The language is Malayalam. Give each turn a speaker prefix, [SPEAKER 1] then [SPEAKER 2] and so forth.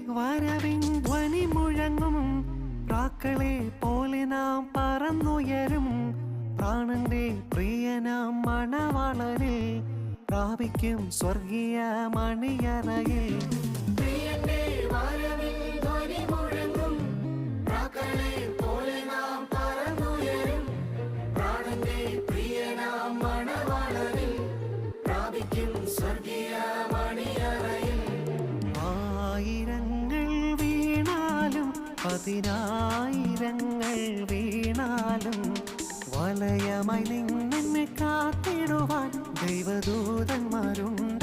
[SPEAKER 1] വരവിൻ ധ്വനി മുഴങ്ങും പ്രാക്കളെ പോലെ നാം പറന്നുയരും പ്രാണന്റെ പ്രിയനാം മണവാളനിൽ പ്രാപിക്കും സ്വർഗീയ മണിയറയിൽ ആയിരങ്ങൾ വീണാലും പതിനായിരങ്ങൾ വീണാലും വലയമായി നിന്നെ കാത്തിടുവാൻ ദൈവദൂതന്മാരുണ്ട്.